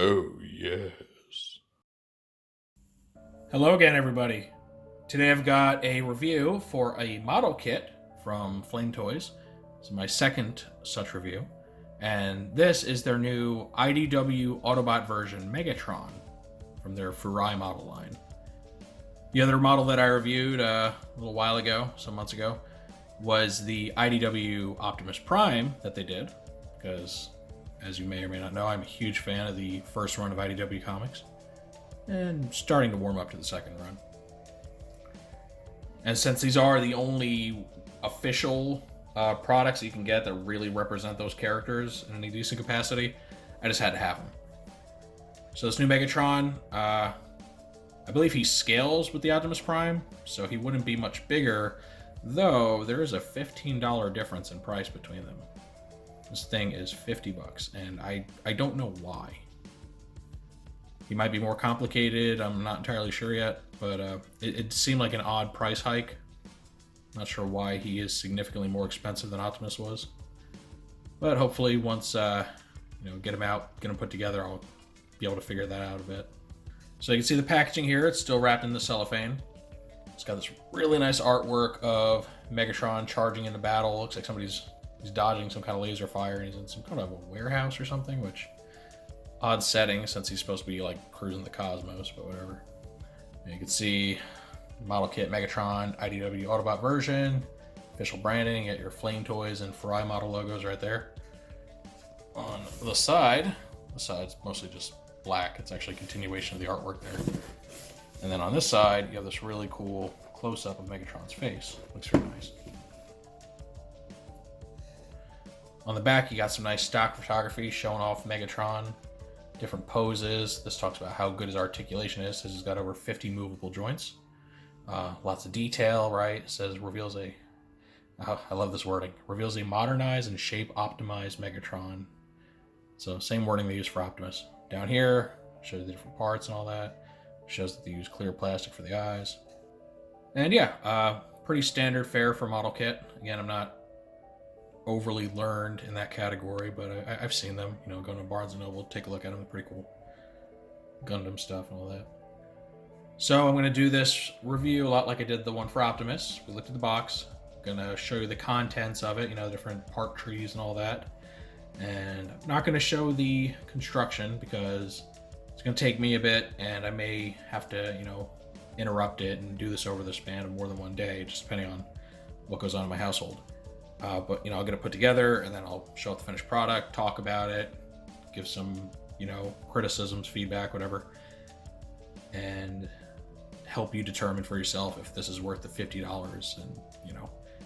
Oh, yes. Hello again, everybody. Today I've got a review for a model kit from Flame Toys. This is my second such review. And this is their new IDW Autobot version Megatron from their Furai model line. The other model that I reviewed a little while ago, some months ago, was the IDW Optimus Prime that they did. Because, as you may or may not know, I'm a huge fan of the first run of IDW comics. And starting to warm up to the second run. And since these are the only official products that you can get that really represent those characters in any decent capacity, I just had to have them. So this new Megatron, I believe he scales with the Optimus Prime, so he wouldn't be much bigger, though there is a $15 difference in price between them. This thing is $50, and I don't know why. He might be more complicated, I'm not entirely sure yet, but it seemed like an odd price hike. Not sure why he is significantly more expensive than Optimus was. But hopefully once get him out, get him put together, I'll be able to figure that out a bit. So you can see the packaging here, it's still wrapped in the cellophane. It's got this really nice artwork of Megatron charging into battle. Looks like he's dodging some kind of laser fire and he's in some kind of a warehouse or something, which odd setting since he's supposed to be like cruising the cosmos, but whatever. And you can see model kit Megatron IDW Autobot version, official branding, you get your Flame Toys and Furai model logos right there. On the side's mostly just black. It's actually a continuation of the artwork there. And then on this side, you have this really cool close-up of Megatron's face. Looks very nice. On the back, you got some nice stock photography showing off Megatron, different poses. This talks about how good his articulation is. He's got over 50 movable joints. Lots of detail, right? It says reveals a, I love this wording, reveals a modernized and shape optimized Megatron. So same wording they use for Optimus. Down here, shows the different parts and all that. Shows that they use clear plastic for the eyes. And yeah, pretty standard fare for model kit. Again, I'm not overly learned in that category, but I've seen them, going to Barnes & Noble, take a look at them, they're pretty cool. Gundam stuff and all that. So I'm going to do this review a lot like I did the one for Optimus. We looked at the box, I'm going to show you the contents of it, the different part trees and all that. And I'm not going to show the construction because it's going to take me a bit and I may have to, interrupt it and do this over the span of more than one day, just depending on what goes on in my household. But I'll get it put together and then I'll show it the finished product, talk about it, give some, criticisms, feedback, whatever, and help you determine for yourself if this is worth the $50 and,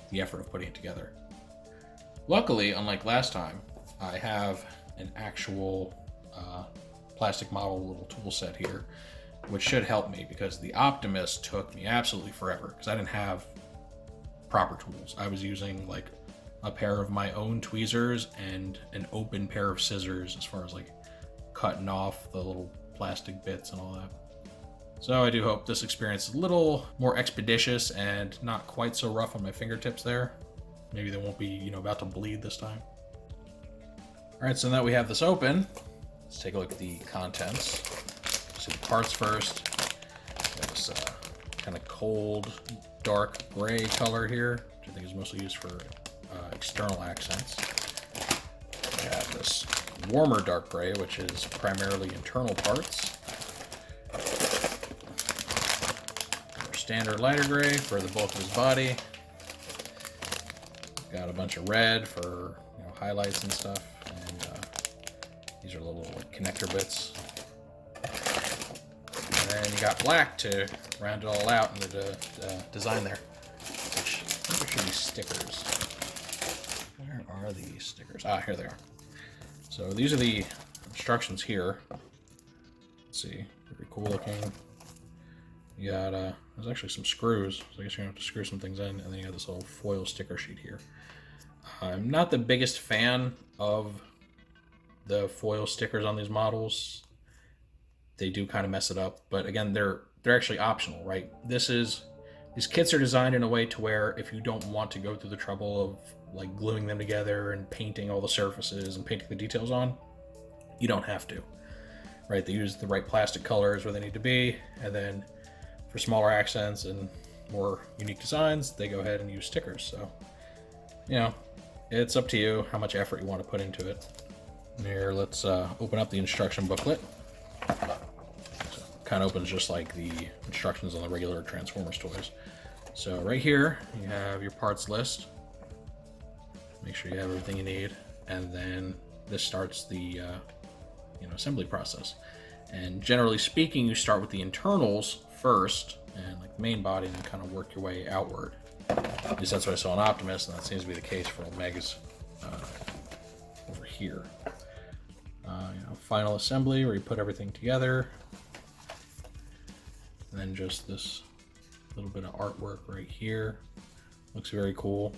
the effort of putting it together. Luckily, unlike last time, I have an actual plastic model little tool set here, which should help me because the Optimus took me absolutely forever because I didn't have proper tools. I was using like a pair of my own tweezers and an open pair of scissors as far as like cutting off the little plastic bits and all that. So I do hope this experience is a little more expeditious and not quite so rough on my fingertips there. Maybe they won't be, about to bleed this time. All right, so now that we have this open, let's take a look at the contents. See the parts first. Got this kind of cold, dark gray color here, which I think is mostly used for external accents. We have this warmer dark gray, which is primarily internal parts. Our standard lighter gray for the bulk of his body. Got a bunch of red for highlights and stuff, and these are little connector bits. And then you got black to round it all out in the design there. Which I think should be stickers. Where are these stickers? Ah, here they are. So these are the instructions here. Let's see, pretty cool looking. You got there's actually some screws, so I guess you're gonna have to screw some things in, and then you got this little foil sticker sheet here. I'm not the biggest fan of the foil stickers on these models. They do kind of mess it up, but again, they're actually optional, right? These kits are designed in a way to where if you don't want to go through the trouble of like gluing them together and painting all the surfaces and painting the details on, you don't have to. right? They use the right plastic colors where they need to be, and then for smaller accents and more unique designs, they go ahead and use stickers. So, you know, it's up to you how much effort you want to put into it. Here, let's open up the instruction booklet. So kind of opens just like the instructions on the regular Transformers toys. So right here, you have your parts list. Make sure you have everything you need, and then this starts the assembly process. And generally speaking, you start with the internals first, and like the main body, and then kind of work your way outward. At least that's what I saw in Optimus, and that seems to be the case for Megas over here. Final assembly, where you put everything together, and then just this little bit of artwork right here. Looks very cool.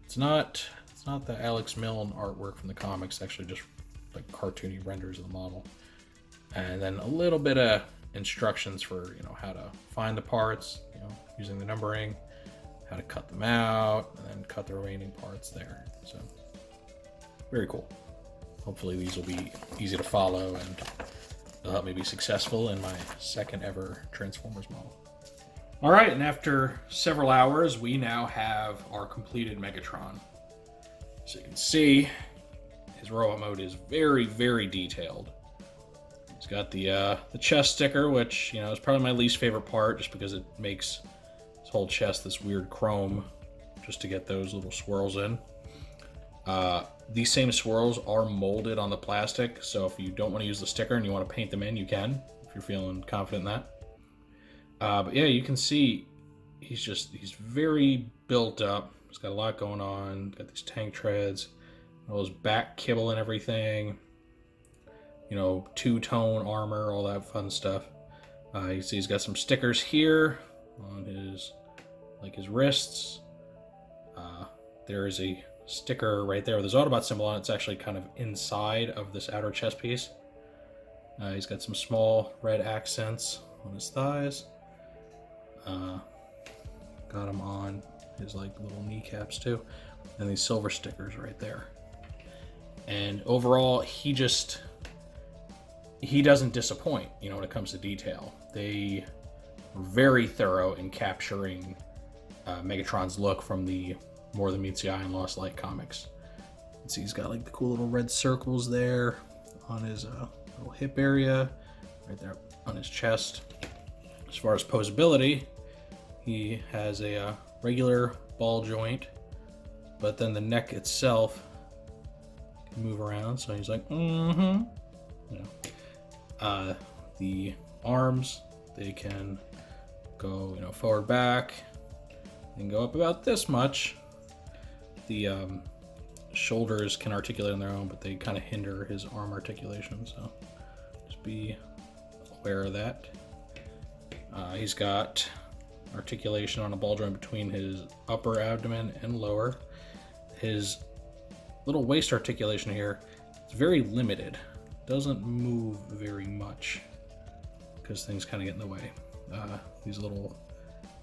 It's not the Alex Milne artwork from the comics. It's actually just like cartoony renders of the model, and then a little bit of instructions for how to find the parts, using the numbering, how to cut them out, and then cut the remaining parts there. So very cool. Hopefully these will be easy to follow, and they'll help me be successful in my second ever Transformers model. All right, and after several hours, we now have our completed Megatron. So you can see his robot mode is very, very detailed. He's got the chest sticker, which is probably my least favorite part, just because it makes his whole chest this weird chrome, just to get those little swirls in. These same swirls are molded on the plastic, so if you don't want to use the sticker and you want to paint them in, you can, if you're feeling confident in that. But yeah, you can see he's very built up. He's got a lot going on. Got these tank treads, all his back kibble and everything. Two-tone armor, all that fun stuff. You can see he's got some stickers here on his wrists. There is a sticker right there with his Autobot symbol on it. It's actually kind of inside of this outer chest piece. He's got some small red accents on his thighs. Got him on his little kneecaps too, and these silver stickers right there. And overall, he doesn't disappoint, when it comes to detail. They were very thorough in capturing Megatron's look from the More Than Meets the Eye and Lost Light comics. You can see he's got the cool little red circles there on his little hip area, right there on his chest. As far as posability, he has a regular ball joint, but then the neck itself can move around, so he's like, the arms, they can go, forward, back, and go up about this much. The shoulders can articulate on their own, but they kind of hinder his arm articulation, so just be aware of that. He's got articulation on a ball joint between his upper abdomen and lower. His little waist articulation here is very limited. Doesn't move very much because things kind of get in the way. These little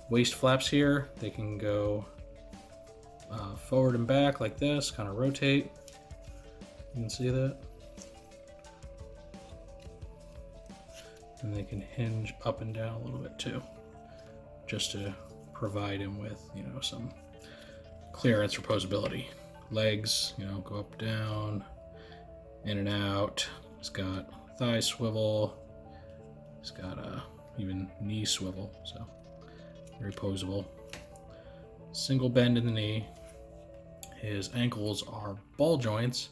waist flaps here, they can go forward and back like this, kind of rotate. You can see that. And they can hinge up and down a little bit too, just to provide him with, some clearance for posability. Legs, go up, down, in and out. He's got thigh swivel. He's got even knee swivel, so very posable. Single bend in the knee. His ankles are ball joints,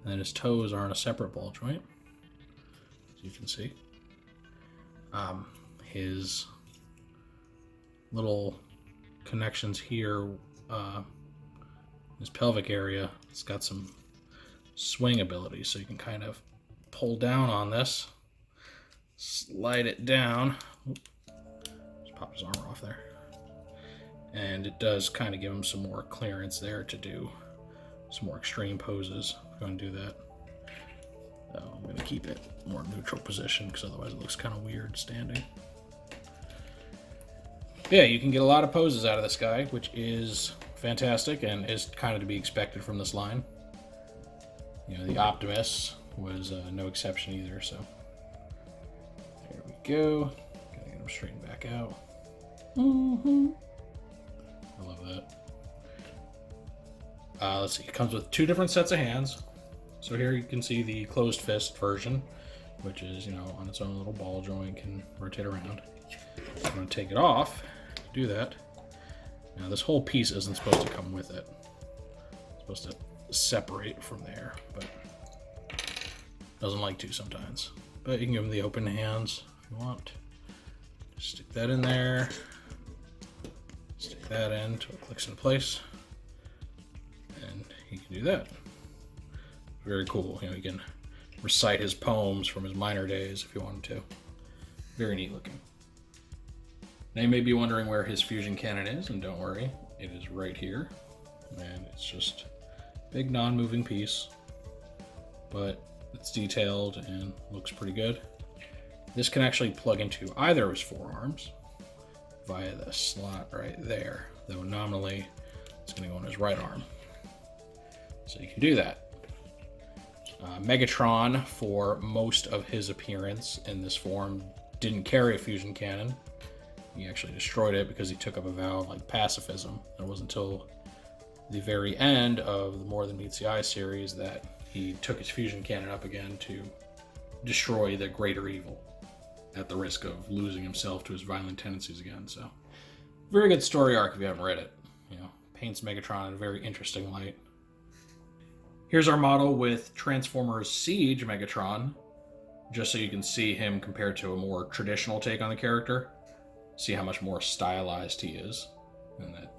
and then his toes are on a separate ball joint, as you can see. His little connections here, his pelvic area, it's got some swing ability, so you can kind of pull down on this, slide it down. Just pop his armor off there. And it does kind of give him some more clearance there to do some more extreme poses. I'm going to do that. So I'm going to keep it more neutral position because otherwise it looks kind of weird standing. Yeah, you can get a lot of poses out of this guy, which is fantastic and is kind of to be expected from this line. The Optimus, was no exception either. So there we go. Gotta get him straightened back out. I love that. Let's see. It comes with 2 different sets of hands. So here you can see the closed fist version, which is, on its own little ball joint, can rotate around. I'm going to take it off to do that. Now this whole piece isn't supposed to come with it. It's supposed to separate from there, but doesn't like to sometimes. But you can give them the open hands if you want. Just stick that in there. Stick that in until it clicks in place. And he can do that. Very cool. You can recite his poems from his minor days if you wanted to. Very neat looking. Now you may be wondering where his fusion cannon is, and don't worry, it is right here. And it's just a big non-moving piece, but it's detailed and looks pretty good. This can actually plug into either of his forearms via the slot right there, though nominally it's going to go on his right arm. So you can do that. Megatron, for most of his appearance in this form, didn't carry a fusion cannon. He actually destroyed it because he took up a vow of like pacifism. It wasn't until the very end of the More Than Meets the Eye series that he took his fusion cannon up again to destroy the greater evil at the risk of losing himself to his violent tendencies again. So, very good story arc if you haven't read it. Paints Megatron in a very interesting light. Here's our model with Transformers Siege Megatron, just so you can see him compared to a more traditional take on the character. See how much more stylized he is. And that,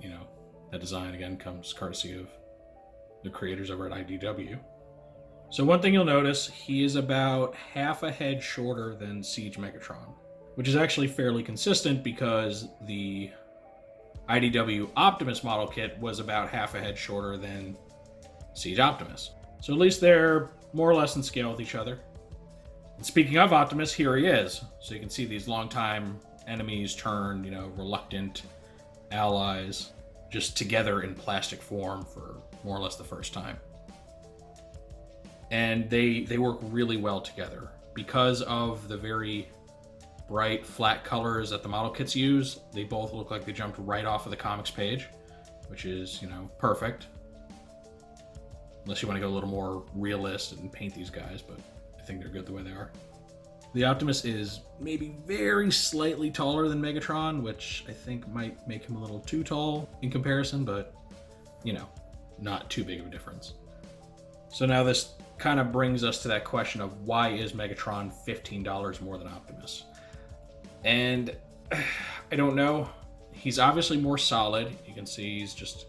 that design again comes courtesy of the creators over at IDW. So one thing you'll notice, he is about half a head shorter than Siege Megatron, which is actually fairly consistent because the IDW Optimus model kit was about half a head shorter than Siege Optimus. So at least they're more or less in scale with each other. And speaking of Optimus, here he is. So you can see these longtime enemies turned, reluctant allies, just together in plastic form for more or less the first time. And they work really well together. Because of the very bright, flat colors that the model kits use, they both look like they jumped right off of the comics page, which is, perfect. Unless you want to go a little more realist and paint these guys, but I think they're good the way they are. The Optimus is maybe very slightly taller than Megatron, which I think might make him a little too tall in comparison, but, not too big of a difference. So now this kind of brings us to that question of why is Megatron $15 more than Optimus? And I don't know. He's obviously more solid. You can see he's just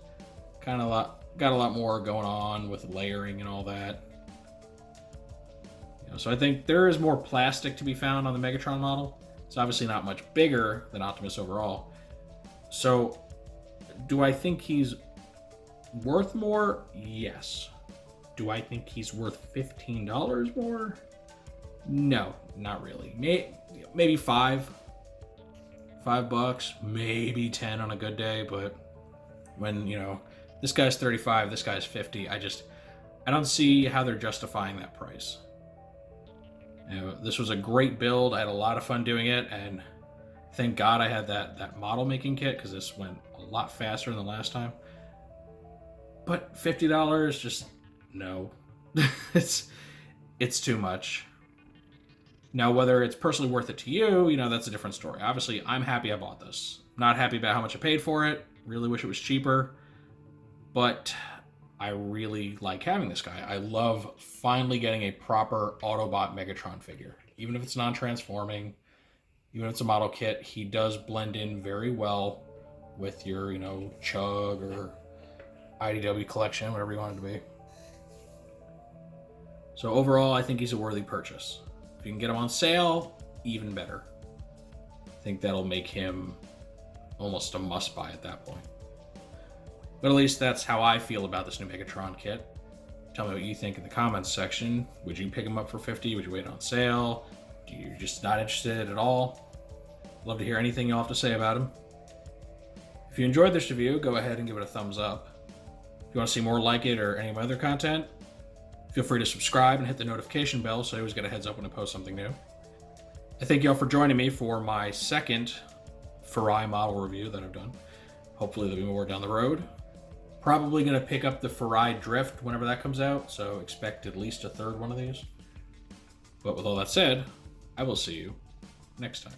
kind of got a lot more going on with layering and all that. So I think there is more plastic to be found on the Megatron model. It's obviously not much bigger than Optimus overall. So do I think he's worth more? Yes. Do I think he's worth $15 more? No, not really. Maybe $5, maybe 10 on a good day, but when, this guy's 35, this guy's 50, I don't see how they're justifying that price. This was a great build. I had a lot of fun doing it, and thank God I had that model making kit, because this went a lot faster than the last time. But $50, just no. It's too much. Now, whether it's personally worth it to you, that's a different story. Obviously, I'm happy I bought this. Not happy about how much I paid for it. Really wish it was cheaper. But I really like having this guy. I love finally getting a proper Autobot Megatron figure. Even if it's non-transforming, even if it's a model kit, he does blend in very well with your, Chug or IDW collection, whatever you want it to be. So overall, I think he's a worthy purchase. If you can get him on sale, even better. I think that'll make him almost a must-buy at that point. But at least that's how I feel about this new Megatron kit. Tell me what you think in the comments section. Would you pick him up for $50? Would you wait on sale? Do you just not interested at all? Love to hear anything you'll have to say about him. If you enjoyed this review, go ahead and give it a thumbs up. If you want to see more like it or any of my other content, Feel free to subscribe and hit the notification bell so you always get a heads up when I post something new. I thank you all for joining me for my second Furai model review that I've done. Hopefully there'll be more down the road. Probably going to pick up the Furai Drift whenever that comes out, so expect at least a third one of these. But with all that said, I will see you next time.